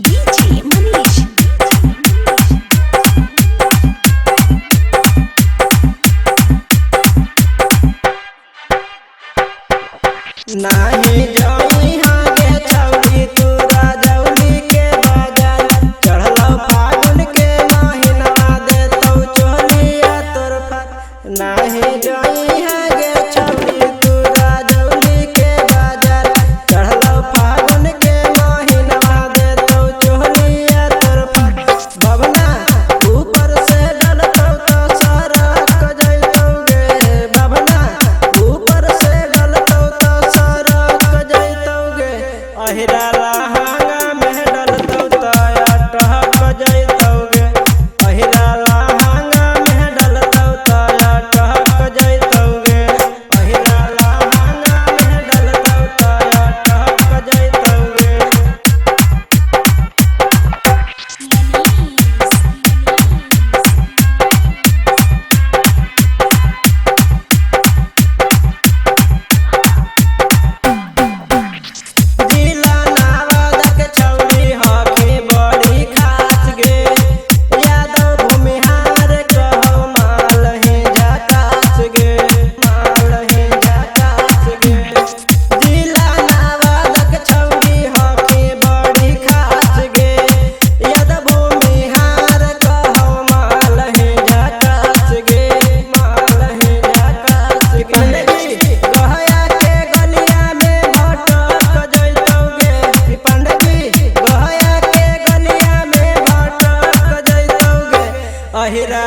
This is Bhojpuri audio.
DJ Manish. नाही जाई हागे छौरी तोरा जौली के बाजार चढ़लो फागुन के महीना देतौ चोलिया तोर फार नाही जाई हागे छौरी तोरा जौली के बाजार चढ़लो फागुन के महीना देतौ चोलिया तोर फार बबना ऊपर से डलतौ तो सरक जइतौ गे बबना ऊपर से डलतौ तो सरक जइतौ गे अहिरा लहंगा में डलतौ तो अटक जइतौ गे अहिरा लहंगा में डलतौ तो अटक जइतौ गे अहिरा लहंगा में डलतौ तो अटक जइतौ गे जिला नावदक छौरी हकी बड़ी खास गे यादव भूमिहार कहो माल ही झकास गे माल ही झकास गे जिला नावदक छौरी हकी बड़ी खास गे यादव भूमिहार कहो माल ही झकास गे माल ही झकास गे गहया के गलिया में भटक जइतौ गे पंडजी गहया के गलिया में भटक जइतौ गे अहिरा